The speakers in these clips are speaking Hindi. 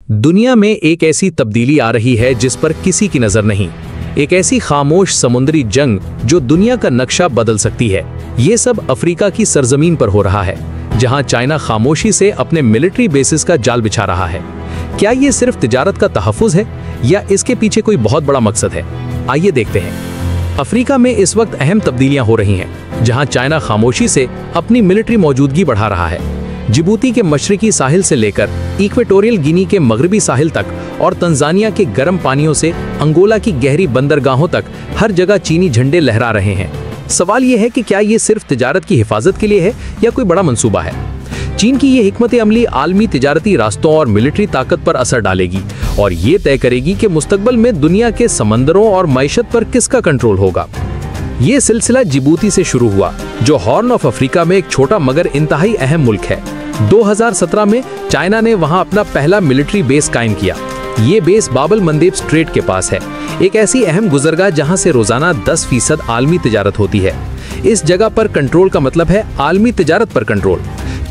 दुनिया में एक ऐसी तब्दीली आ रही है जिस पर किसी की नजर नहीं। एक ऐसी खामोश समुद्री जंग जो दुनिया का नक्शा बदल सकती है। ये सब अफ्रीका की सरजमीन पर हो रहा है, जहां चाइना खामोशी से अपने मिलिट्री बेसिस का जाल बिछा रहा है। क्या ये सिर्फ तिजारत का तहफ्फुज है या इसके पीछे कोई बहुत बड़ा मकसद है? आइए देखते हैं। अफ्रीका में इस वक्त अहम तब्दीलियां हो रही हैं, जहां चाइना खामोशी से अपनी मिलिट्री मौजूदगी बढ़ा रहा है। जिबूती के मशरकी साहिल से लेकर इक्वेटोरियल गिनी के मगरबी साहिल तक और तंजानिया के गर्म पानियों से अंगोला की गहरी बंदरगाहों तक हर जगह चीनी झंडे लहरा रहे हैं। सवाल यह है कि क्या ये सिर्फ तिजारत की हिफाजत के लिए है या कोई बड़ा मंसूबा है? चीन की ये हिकमत अमली आलमी तिजारती रास्तों और मिलिट्री ताकत पर असर डालेगी और ये तय करेगी कि मुस्तकबिल में दुनिया के समंदरों और मईशत पर किसका कंट्रोल होगा। ये सिलसिला जिबूती से शुरू हुआ, जो हॉर्न ऑफ अफ्रीका में एक छोटा मगर इंतहाई अहम मुल्क है। 2017 में चाइना ने वहां अपना पहला मिलिट्री बेस कायम किया। ये बेस बाबल मंदेब स्ट्रेट के पास है, एक ऐसी अहम गुजरगाह जहां से रोजाना 10% आलमी तिजारत होती है। इस जगह पर कंट्रोल का मतलब है आलमी तिजारत पर कंट्रोल।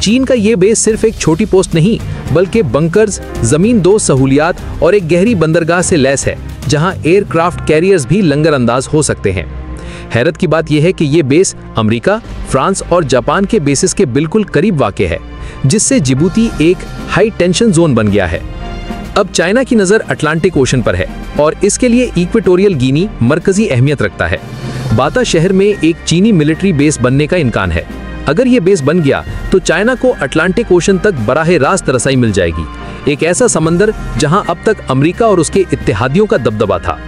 चीन का ये बेस सिर्फ एक छोटी पोस्ट नहीं, बल्कि बंकर्स, जमीन दो सहूलियात और एक गहरी बंदरगाह से लैस है, जहां एयरक्राफ्ट कैरियर्स भी लंगर अंदाज हो सकते हैं। हैरत की बात यह है कि ये बेस अमेरिका, फ्रांस और जापान के बेसिस के बिल्कुल करीब वाक़ है, जिससे जिबूती एक हाई टेंशन जोन बन गया है। अब चाइना की नज़र अटलांटिक ओशन पर है और इसके लिए इक्वेटोरियल गिनी मरकजी अहमियत रखता है। बाता शहर में एक चीनी मिलिट्री बेस बनने का इम्कान है। अगर ये बेस बन गया तो चाइना को अटलांटिक ओशन तक बराह रास्त रसाई मिल जाएगी, एक ऐसा समंदर जहां अब तक अमेरिका और उसके इत्तेहादियों का दबदबा था।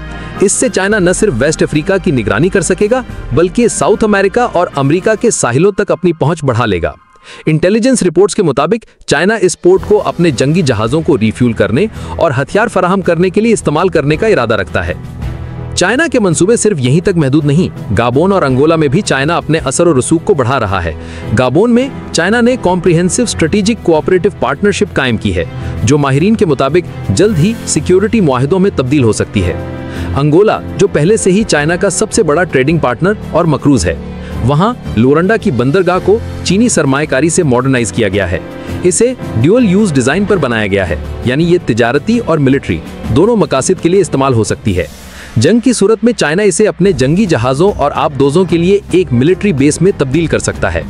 इससे चाइना न सिर्फ वेस्ट अफ्रीका की निगरानी कर सकेगा, बल्कि साउथ अमेरिका और अमेरिका के साहिलों तक अपनी पहुंच बढ़ा लेगा। इंटेलिजेंस रिपोर्ट्स के मुताबिक चाइना इस पोर्ट को अपने जंगी जहाजों को रिफ्यूल करने और हथियार फराहम करने के लिए इस्तेमाल करने का इरादा रखता है। चाइना के मंसूबे सिर्फ यहीं तक महदूद नहीं, गाबोन और अंगोला में भी चाइना अपने असर और रसूख को बढ़ा रहा है। गाबोन में चाइना ने कॉम्प्रिहेंसिव स्ट्रेटेजिक कोऑपरेटिव पार्टनरशिप कायम की है, जो माहिरीन के मुताबिक जल्द ही सिक्योरिटी मुआहिदों में तब्दील हो सकती है। अंगोला, जो पहले से ही चाइना का सबसे बड़ा ट्रेडिंग पार्टनर और मकरूज है, वहां लोरंडा की बंदरगाह को चीनी सरमाएकारी से मॉडर्नाइज किया गया है। इसे ड्यूअल यूज डिजाइन पर बनाया गया है, यानी ये तिजारती और मिलिट्री दोनों मकासद के लिए इस्तेमाल हो सकती है। जंग की सूरत में चाइना इसे अपने जंगी जहाजों और आबदोजों के लिए एक मिलिट्री बेस में तब्दील कर सकता है।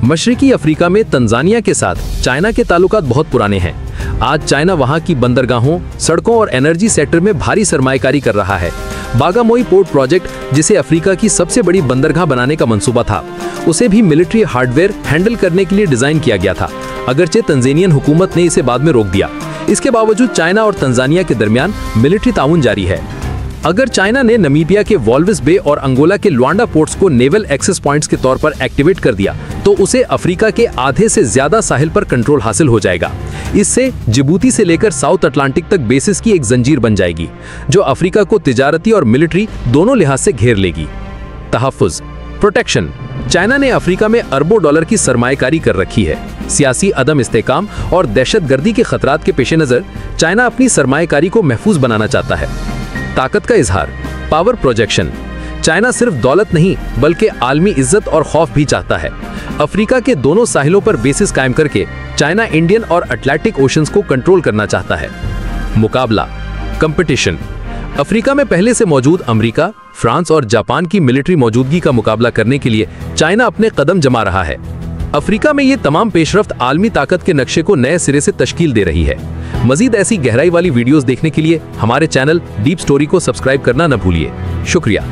मशरकी अफ्रीका में तंजानिया के साथ चाइना के ताल्लुकात बहुत पुराने हैं। आज चाइना वहां की बंदरगाहों, सड़कों और एनर्जी सेक्टर में भारी सरमाएकारी कर रहा है। बागामोई पोर्ट प्रोजेक्ट, जिसे अफ्रीका की सबसे बड़ी बंदरगाह बनाने का मंसूबा था, उसे भी मिलिट्री हार्डवेयर हैंडल करने के लिए डिजाइन किया गया था, अगरचे तंजानियन हुकूमत ने इसे बाद में रोक दिया। इसके बावजूद चाइना और तंजानिया के दरमियान मिलिट्री ताउन जारी है। अगर चाइना ने नमीबिया के वॉल्विस बे और अंगोला के लुआंडा पोर्ट्स को नेवल एक्सेस पॉइंट्स के तौर पर एक्टिवेट कर दिया, तो उसे अफ्रीका के आधे से ज्यादा साहिल पर कंट्रोल हासिल हो जाएगा। इससे जिबूती से लेकर साउथ अटलांटिक तक बेसिस की एक जंजीर बन जाएगी, जो अफ्रीका को तिजारती और मिलिट्री दोनों लिहाज से घेर लेगी। तहफ्फुज, प्रोटेक्शन। चाइना ने अफ्रीका में अरबों डॉलर की सरमाएकारी कर रखी है। सियासी अदम इस्तेकाम और दहशतगर्दी के खतरात के पेश नजर चाइना अपनी सरमाएकारी को महफूज बनाना चाहता है। ताकत का इजहार, पावर प्रोजेक्शन। चाइना सिर्फ दौलत नहीं, बल्कि आलमी इज्जत और खौफ भी चाहता है। अफ्रीका के दोनों साहिलों पर बेसिस कायम करके चाइना इंडियन और अटलांटिक ओशंस को कंट्रोल करना चाहता है। मुकाबला, कंपटीशन। अफ्रीका में पहले से मौजूद अमेरिका, फ्रांस और जापान की मिलिट्री मौजूदगी का मुकाबला करने के लिए चाइना अपने कदम जमा रहा है। अफ्रीका में ये तमाम पेशरफ्त आलमी ताकत के नक्शे को नए सिरे से तश्कील दे रही है। मजीद ऐसी गहराई वाली वीडियोस देखने के लिए हमारे चैनल डीप स्टोरी को सब्सक्राइब करना न भूलिए। शुक्रिया।